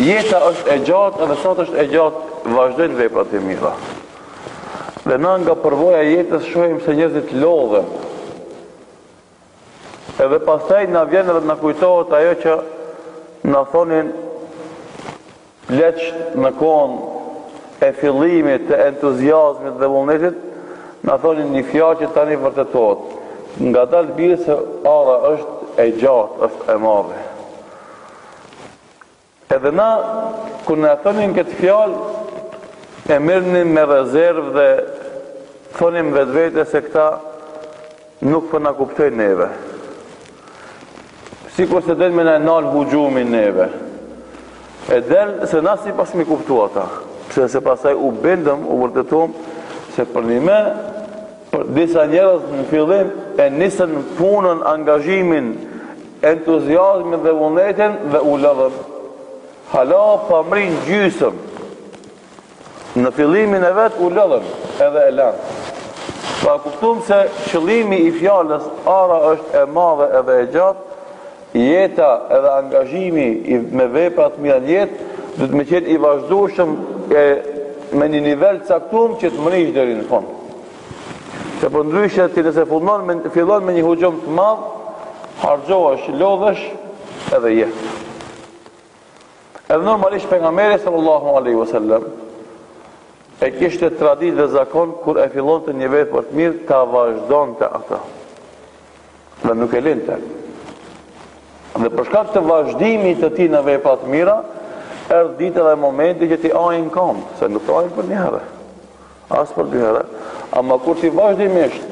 Jeta është e gjatë edhe sa është e gjatë, vazhdojnë veprat e mira. Dhe na nga përvoja e jetës shohim se njerëzit lodhen. Edhe pastaj na vjen edhe na kujtohet ajo që na thonin pleqt në kohën e fillimit të entuziazmit dhe vullnetit, na thonin një fjalë që tani vërtetohet. Nga dalë bie se ara është e gjatë, është e madhe. Edhe na, kur na thonin këtë fjalë, e merrnim me rezervë dhe thonim vetvete se këta nuk po na kuptojnë neve. Sikur se del me na nal buxhumin neve. E del se na si pas mi kuptu ata. Pse se pasaj u bindëm, u vërtetuam se për një me, për disa njerëz në fillim e nisën punën, angazhimin, entuziazmin dhe vullnetin dhe u lëdhën. Hala pa mrin gjysëm. Në fillimin e vet u lëdhën edhe e lanë. Pa kuptuam se qëllimi i fjalës ara është e madhe edhe e gjatë, jeta edhe angazhimi me veprat mira në jetë do të më qenë i vazhdueshëm me një nivel caktuar që të mrish deri në fund. Se po ndryshe ti nëse fillon me një hujum të madh, harxohesh, lodhesh edhe je. Edhe normalisht pejgamberi sallallahu alaihi wasallam e kishte traditë dhe zakon kur e fillonte një vepër të mirë ta vazhdonte ata. Dhe nuk e linte. Dhe për shkak të vazhdimit të tij në vepra të mira, erdhi dita dhe momenti që ti ajin kam, se nuk ajin për një herë, as për dy herë, ama kur ti vazhdimisht